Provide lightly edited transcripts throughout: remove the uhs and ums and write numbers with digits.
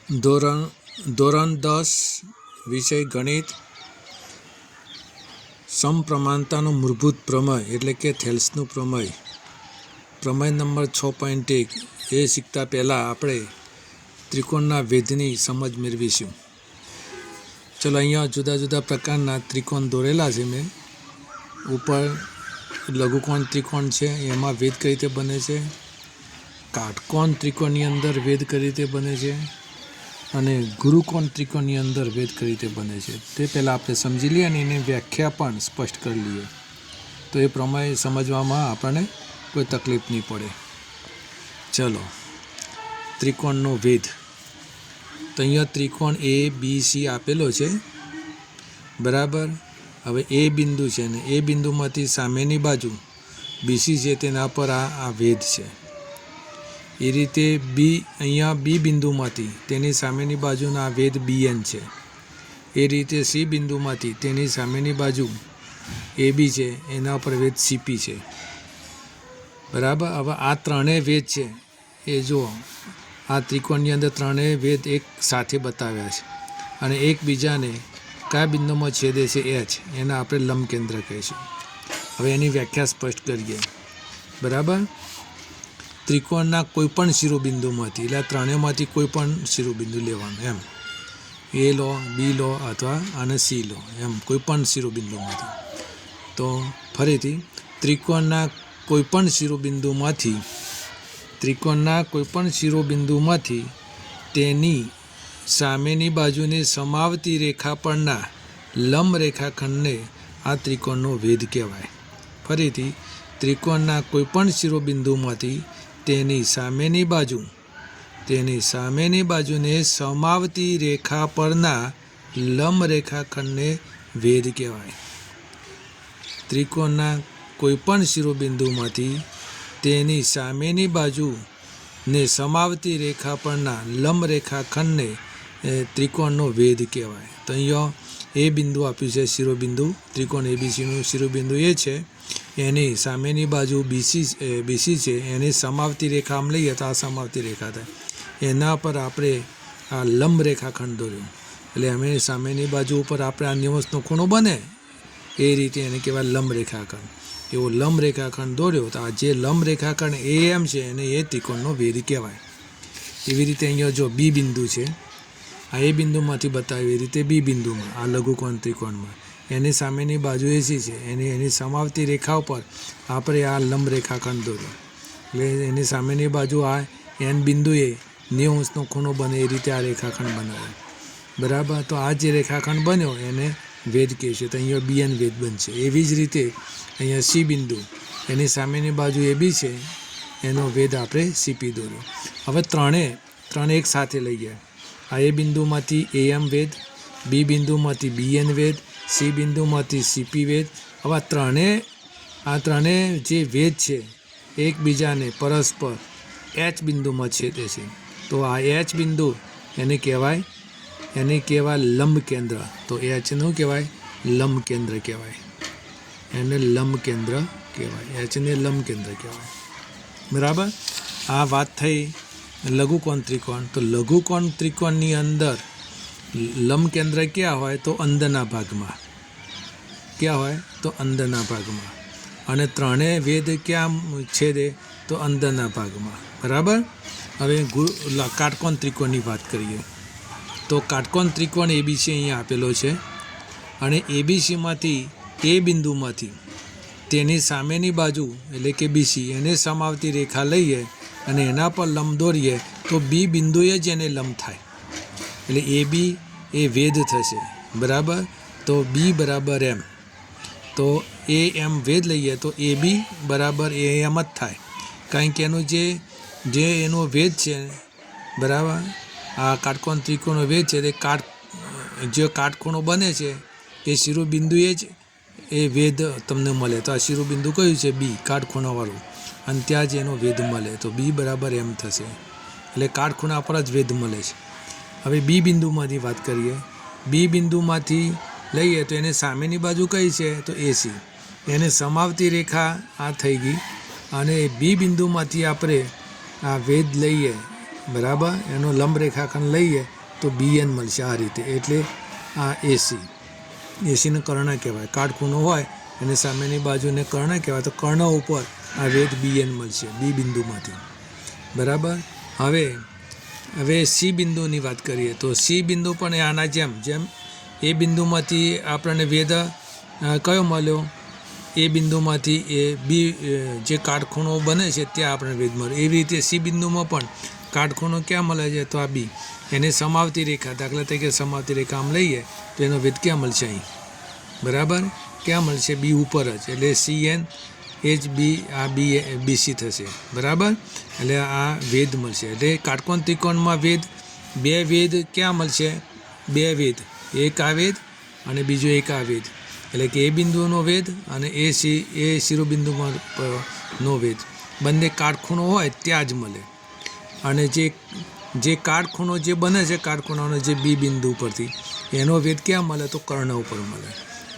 ધોરણ 10 વિષય ગણિત સમપ્રમાણતાનું મૂળભૂત પ્રમેય એટલે કે થેલ્સનું પ્રમેય નંબર 6.1 એ શીખતા પહેલાં આપણે ત્રિકોણના વેધની સમજ મેળવીશું. ચલો, અહીંયા જુદા જુદા પ્રકારના ત્રિકોણ દોરેલા છે. મેં ઉપર લઘુકોણ ત્રિકોણ છે, એમાં વેધ કઈ રીતે બને છે. કાટકોણ ત્રિકોણની અંદર વેધ કઈ રીતે બને છે અને ગુરુકોણ ત્રિકોણની અંદર વેધ કઈ રીતે બને છે તે પહેલાં આપણે સમજી લઈએ અને એની વ્યાખ્યા પણ સ્પષ્ટ કરી લઈએ, તો એ પ્રમાણે સમજવામાં આપણને કોઈ તકલીફ નહીં પડે. ચલો, ત્રિકોણનો વેધ. તો અહીંયા ત્રિકોણ ABC આપેલો છે, બરાબર. હવે એ બિંદુ છે ને એ બિંદુમાંથી સામેની બાજુ BC છે, તેના પર આ વેધ છે. એ રીતે અહીંયા B બિંદુમાંથી તેની સામેની બાજુના વેધ BN છે. એ રીતે C બિંદુમાંથી તેની સામેની બાજુ AB છે, એના પર વેધ CP છે, બરાબર. હવે આ ત્રણેય વેધ છે એ જુઓ, આ ત્રિકોણની અંદર ત્રણેય વેધ એક સાથે બતાવ્યા છે અને એકબીજાને કયા બિંદુમાં છેદે છે H, એના આપણે લંબ કેન્દ્ર કહીશું. હવે એની વ્યાખ્યા સ્પષ્ટ કરીએ, બરાબર. ત્રિકોણના કોઈ પણ શિરોબિંદુમાંથી, એટલે ત્રણેયમાંથી કોઈ પણ શિરોબિંદુ લેવાનું, એમ A લો, B લો અથવા અને C લો, એમ કોઈ પણ શિરોબિંદુમાંથી. તો ફરીથી ત્રિકોણના કોઈ પણ શિરોબિંદુમાંથી તેની સામેની બાજુની સમાવતી રેખા પરના લંબ રેખાખંડને આ ત્રિકોણનો વેધ કહેવાય. ફરીથી ત્રિકોણના કોઈ પણ શિરોબિંદુમાંથી તેની સામેની બાજુને સમાવતી રેખા પરના લંબ રેખાખંડને વેધ કહેવાય. ત્રિકોણના કોઈ પણ શિરોબિંદુમાંથી તેની સામેની બાજુને સમાવતી રેખા પરના લંબ રેખાખંડને ત્રિકોણનો વેધ કહેવાય. તો અહીંયા એ બિંદુ આપ્યું છે, શિરોબિંદુ. ત્રિકોણ ABCનું શિરોબિંદુ એ છે, એની સામેની બાજુ BC છે, એની સમાવતી રેખા આમ લઈએ તો આ સમાવતી રેખા થાય, એના પર આપણે આ લંબ રેખાખંડ દોર્યો, એટલે અમે સામેની બાજુ ઉપર આપણે આ 90°નો ખૂણો બને એ રીતે એને કહેવાય લંબ રેખાખંડ. એવો લંબ રેખાખંડ દોર્યો તો આ જે લંબ રેખાખંડ AM છે એને એ ત્રિકોણનો વેધ કહેવાય. એવી રીતે અહીંયા જો B બિંદુ છે, આ એ બિંદુમાંથી બતાવ્યું એ રીતે B બિંદુમાં આ લઘુકોણ ત્રિકોણમાં એની સામેની બાજુ AC છે, એની સમાવતી રેખા ઉપર આપણે આ લંબ રેખાખંડ દોર્યો, એટલે એની સામેની બાજુ આ N બિંદુએ 90°નો ખૂણો બને એ રીતે આ રેખાખંડ બનાવે, બરાબર. તો આ જે રેખાખંડ બન્યો એને વેધ કહે છે, તો અહીંયા BN વેધ બનશે. એવી જ રીતે અહીંયા C બિંદુ, એની સામેની બાજુ AB છે, એનો વેધ આપણે CP દોર્યો. હવે ત્રણે એક સાથે લઈ ગયા. આ એ બિંદુમાંથી AM વેધ, B બિંદુમાંથી BN વેધ, C બિંદુમાંથી CP વેધ. હવે આ ત્રણે જે વેધ છે એકબીજાને પરસ્પર H બિંદુમાં છેદે છે, તો આ H બિંદુ એને કહેવાય લંબ કેન્દ્ર. તો Hનું કહેવાય લંબ કેન્દ્ર કહેવાય, એને લંબ કેન્દ્ર કહેવાય, Hને લંબ કેન્દ્ર કહેવાય, બરાબર. આ વાત થઈ લઘુકોણ ત્રિકોણ. તો લઘુકોણ ત્રિકોણની અંદર લંબ કેન્દ્ર ક્યાં હોય તો અંદરના ભાગમાં, અને ત્રણેય વેધ ક્યાં છેદે તો અંદરના ભાગમાં, બરાબર. હવે કાટકોણ ત્રિકોણની વાત કરીએ. તો કાટકોણ ત્રિકોણ ABC અહીંયા આપેલો છે અને ABCમાંથી એ બિંદુમાંથી તેની સામેની બાજુ એટલે કે BC એને સમાવતી રેખા લઈએ અને એના પર લંબ દોરીએ તો B બિંદુએ જ એને લંબ થાય, એટલે AB એ વેધ થશે, બરાબર. તો B બરાબર M, તો AM વેધ લઈએ તો AB બરાબર AM જ થાય, કારણ કે એનું જે એનો વેધ છે, બરાબર. આ કાટકોણ ત્રિકોણનો વેધ છે તે જે કાટખૂણો બને છે એ શિરોબિંદુએ જ એ વેધ તમને મળે. તો આ શિરોબિંદુ કયું છે? B, કાટખૂણાવાળું, અને ત્યાં જ એનો વેધ મળે, તો B બરાબર M થશે, એટલે કાટખૂણા પર જ વેધ મળે છે. હવે B બિંદુમાંથી વાત કરીએ. B બિંદુમાંથી લઈએ તો એને સામેની બાજુ કઈ છે તો AC, એને સમાવતી રેખા આ થઈ ગઈ, અને B બિંદુમાંથી આપણે આ વેધ લઈએ બરાબર. એનો લંબ રેખાખંડ લઈએ તો BN મળશે આ રીતે. એટલે આ એસીને કર્ણ કહેવાય. કાટખૂણો હોય અને સામેની બાજુને કર્ણ કહેવાય. તો કર્ણ ઉપર આ વેધ BN મળશે બી બિંદુમાંથી. બરાબર. હવે સી બિંદુની વાત કરીએ તો સી બિંદુ પણ આના જેમ એ બિંદુમાંથી આપણને વેધ કયો મળ્યો? એ બિંદુમાંથી એ બી જે કાટખૂણો બને છે ત્યાં આપણે વેધ મળે. એવી રીતે સી બિંદુમાં પણ કાટખૂણો ક્યાં મળે છે? તો આ બી. એને સમાવતી રેખા, દાખલા તરીકે સમાવતી રેખા આમ લઈએ તો એનો વેધ ક્યાં મળશે? અહીં. બરાબર. ક્યાં મળશે? બી ઉપર જ. એટલે CN H B આ BC થશે. બરાબર. એટલે આ વેધ મળશે. એટલે કાટકોણ ત્રિકોણમાં બે વેધ ક્યાં મળશે? બે વેધ. એક આ વેધ અને બીજો એક આ વેધ. એટલે કે એ બિંદુનો વેધ અને એ શિરોબિંદુમાં નો વેધ. બંને કાટખૂણો હોય ત્યાં જ મળે. અને જે કાટખૂણો જે બને છે કાટખૂણાનો જે બી બિંદુ ઉપરથી એનો વેધ ક્યાં મળે? તો કર્ણ ઉપર મળે.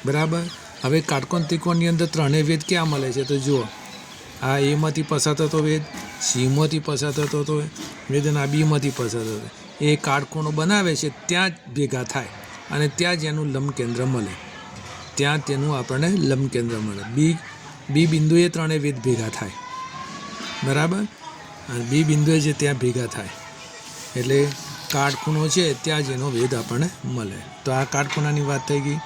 બરાબર. હવે કાટકોણ ત્રિકોણની અંદર ત્રણેય વેધ ક્યાં મળે છે? તો જુઓ, આ એમાંથી પસાર થતો વેધ, સીમાંથી પસાર થતો વેધ અને આ બીમાંથી પસાર થતો. એ કાટખૂણો બનાવે છે ત્યાં જ ભેગા થાય અને ત્યાં જ એનું લંબ કેન્દ્ર મળે. ત્યાં તેનું આપણને લંબ કેન્દ્ર મળે. બી બિંદુએ ત્રણેય વેધ ભેગા થાય. બરાબર. અને બી બિંદુએ જે ત્યાં ભેગા થાય એટલે કાટખૂણો છે ત્યાં જ એનો વેધ આપણને મળે. તો આ કાટખૂણાની વાત થઈ ગઈ.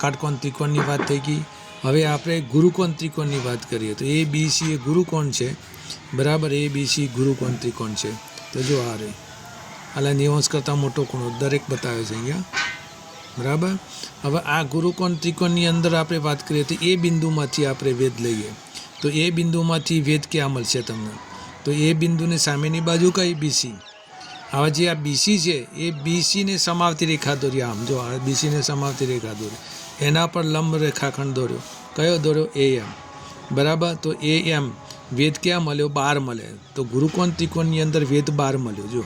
કાટકોણ ત્રિકોણની વાત થઈ ગઈ. હવે આપણે ગુરુકોણ ત્રિકોણની વાત કરીએ તો ABC એ ગુરુકોણ છે. બરાબર. ABC ગુરુકોણ ત્રિકોણ છે. તો જો આ રહી એટલે 90 કરતાં મોટો ખૂણો દરેક બતાવે છે અહીંયા. બરાબર. હવે આ ગુરુકોણ ત્રિકોણની અંદર આપણે વાત કરીએ તો એ બિંદુમાંથી આપણે વેધ લઈએ તો એ બિંદુમાંથી વેધ ક્યાં મળશે તમને? તો એ બિંદુની સામેની બાજુ કઈ? BC. હવે જે આ BC છે એ BCને સમાવતી રેખા દોરી. આમ જો આ BCને સમાવતી રેખા દોરી. એના પર લંબ રેખાખંડ દોર્યો. કયો દોર્યો? AM. બરાબર. તો AM વેધ ક્યાં મળ્યો? 12 મળે. તો ગુરુકોણ ત્રિકોણની અંદર વેધ 12 મળ્યો. જો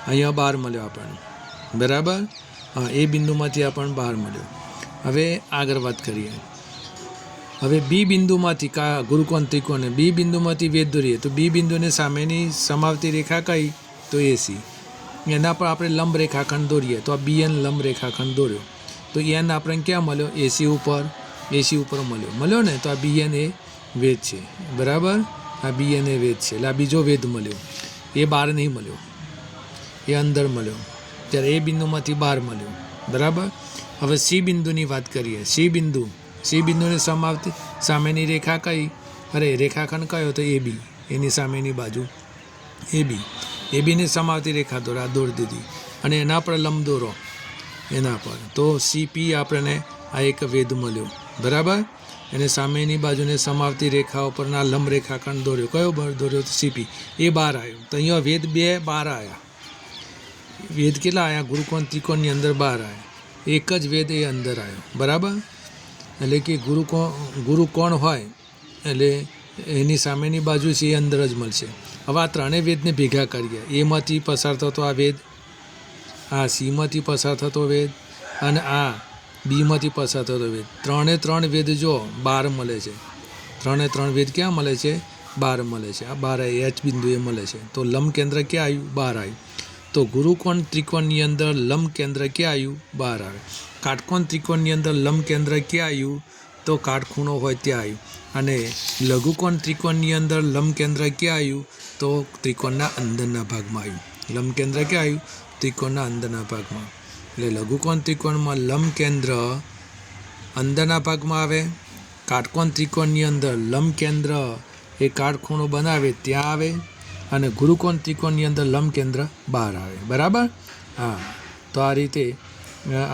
અહીંયા 12 મળ્યો આપણને. બરાબર. હા, એ બિંદુમાંથી આપણને 12 મળ્યો. હવે આગળ વાત કરીએ. હવે બી બિંદુમાંથી ગુરુકોણ ત્રિકોણ બી બિંદુમાંથી વેધ દોરીએ તો બી બિંદુને સામેની સમાવતી રેખા કઈ? તો AC. એના પર આપણે લંબ રેખાખંડ દોરીએ તો આ BN લંબ રેખાખંડ દોર્યો. તો N આપણે ક્યાં મળ્યો? AC ઉપર મળ્યો ને. તો આ BN એ વેધ છે. બરાબર. આ BN એ વેધ છે. એટલે આ બીજો વેધ મળ્યો. એ 12 નહીં મળ્યો, એ અંદર મળ્યો. ત્યારે એ બિંદુમાંથી 12 મળ્યો. બરાબર. હવે સી બિંદુની વાત કરીએ. સી બિંદુને સમાવતી સામેની રેખા કઈ? રેખાખંડ કયો? તો AB. એની સામેની બાજુ ABને સમાવતી રેખા દોરી દીધી અને એના પર લંબ દોરો એના પર. તો CP આપણને આ એક વેધ મળ્યો. બરાબર. એને સામેની બાજુને સમાવતી રેખા ઉપરના લંબ રેખાખંડ દોર્યો. કયો દોર્યો? તો CP. એ 12 આવ્યો. તો અહીંયા વેધ 12 આવ્યા. વેધ કેટલા આવ્યા? ગુરુકોણ ત્રિકોણની અંદર 12 આવ્યા. એક જ વેધ એ અંદર આવ્યો. બરાબર. એટલે કે ગુરુકોણ હોય એટલે એની સામેની બાજુ છે એ અંદર જ મળશે. હવે આ ત્રણેય વેધને ભેગા કરીએ. એમાંથી પસાર થતો આ વેધ, આ સીમાંથી પસાર થતો વેધ અને આ બીમાંથી પસાર થતો વેધ. ત્રણ વેધ જો 12 મળે છે. ત્રણ વેધ ક્યાં મળે છે? 12 મળે છે. આ 12 H બિંદુએ મળે છે. તો લંબ કેન્દ્ર ક્યાં આવ્યું? 12 આવ્યું. તો ગુરુકોણ ત્રિકોણની અંદર લંબ કેન્દ્ર ક્યાં આવ્યું? 12 આવે. કાટકોણ ત્રિકોણની અંદર લંબ કેન્દ્ર ક્યાં આવ્યું? તો કાટખૂણો હોય ત્યાં આવ્યું. અને લઘુકોણ ત્રિકોણની અંદર લંબ કેન્દ્ર ક્યાં આવ્યું? તો ત્રિકોણના અંદરના ભાગમાં આવ્યું. લંબ કેન્દ્ર ક્યાં આવ્યું? ત્રિકોણના અંદરના ભાગમાં. એટલે લઘુકોણ ત્રિકોણમાં લંબ કેન્દ્ર અંદરના ભાગમાં આવે. કાટકોણ ત્રિકોણની અંદર લંબ કેન્દ્ર એ કાટખૂણો બનાવે ત્યાં આવે. અને ગુરુકોણ ત્રિકોણની અંદર લંબ કેન્દ્ર બહાર આવે. બરાબર. હા, તો આ રીતે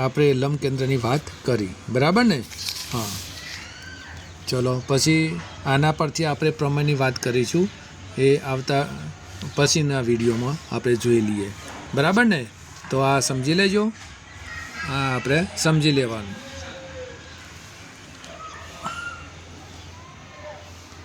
આપણે લંબ કેન્દ્રની વાત કરી. બરાબર ને? હા, ચલો પછી આના પરથી આપણે પ્રમેયની વાત કરીશું. એ આવતા પછીના વિડીયોમાં આપણે જોઈ લઈએ. બરાબર ને? તો આ સમજી લેજો. આ આપણે સમજી લેવાનું.